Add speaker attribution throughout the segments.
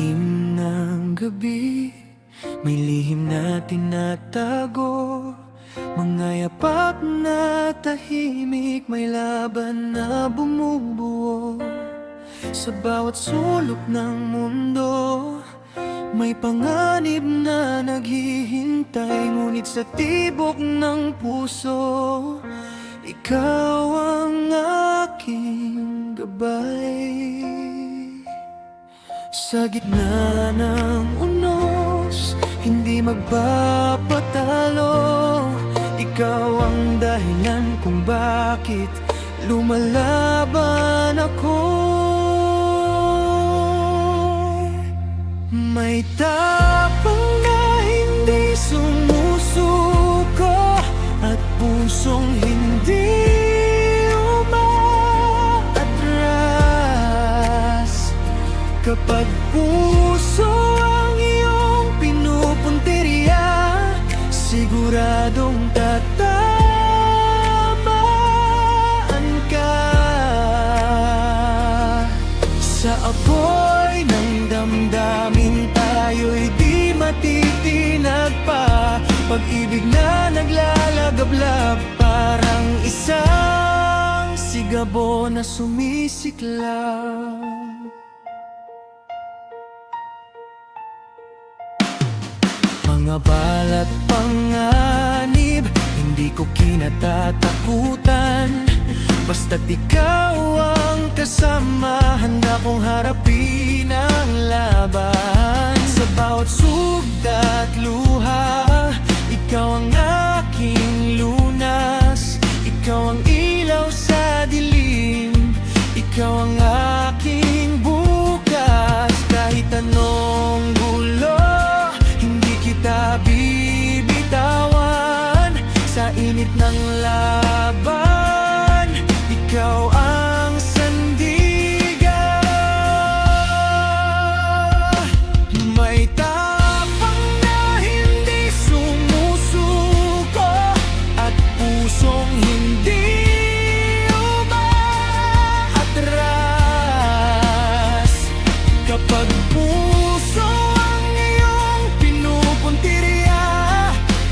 Speaker 1: dilim ng gabi, may lihim na tinatago. Mga yapak na tahimik, may laban na bumubuo. Sa bawat sulok ng mundo, may panganib na naghihintay. Ngunit sa tibok ng puso, ikaw ang aking gabay. Sa gitna ng unos, hindi magpapatalo. Ikaw ang dahilan kung bakit lumalaban ako. May tapang na hindi sumusuko, at pusong hindi umaatras. Kapag puso ang iyong pinupuntirya, siguradong tatamaan ka. Sa apoy ng damdamin, tayo'y di matitinag pa. Pag-ibig na naglalagablab, parang isang sigabo na sumisiklab. Mga balat panganib, hindi ko kinatatakutan. Basta't ikaw ang kasama, handa kong harapin ang laban. Sa bawat sugda at luha, ikaw ang aking lunas. Ikaw ang ilaw sa dilim, ikaw ang aking bukas. Kahit anong gulo, hindi kita bibitawan. Sa init ng laban, ikaw ang sandigan. May tapang na hindi sumusuko, at pusong hindi umaatras. Kapag puso ang iyong pinupuntirya,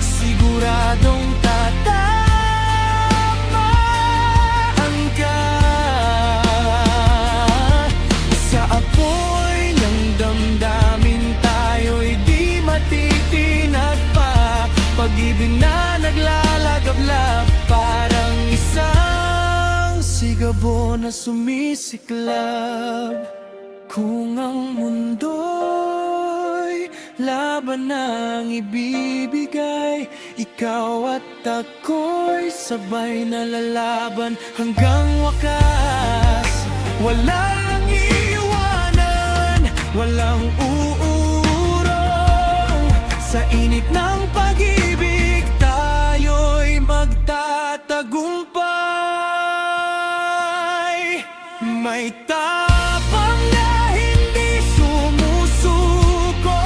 Speaker 1: siguradong tatamaan ka. Sa apoy ng damdamin, tayo'y di matitinag pa. Pag-ibig na naglalagablab, parang isang sigabo na sumisiklab. Kung ang mundo'y laban ang ibibigay, ikaw at ako'y sabay na lalaban hanggang wakas. Walang iiwanan, walang uurong. Sa init ng pag-ibig, tayo'y magtatagumpay. May tapang na hindi sumusuko,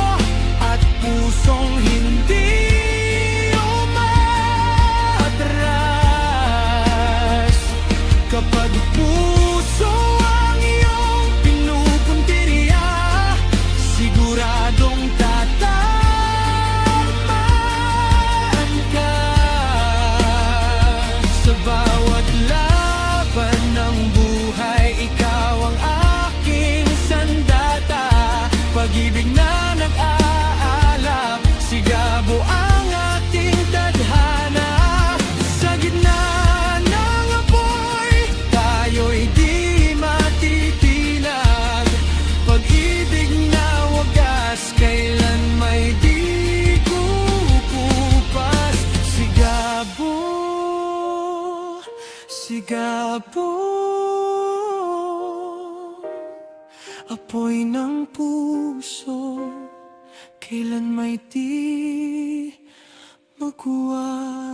Speaker 1: at pusong hindi umaatras. Kapag puso ang iyong pinupuntirya, siguradong tatamaan ka. Sa bawat laban ng buhay, ikaw ang aking sandata. Pag-ibig na nag-aalap, sigabo ang ating tadhana. Sa gitna ng apoy, tayo'y di matitinag. Pag-ibig na wagas, kailan may di kukupas. Sigabo, sigabo, apoy ng puso, kailan may di magwakas.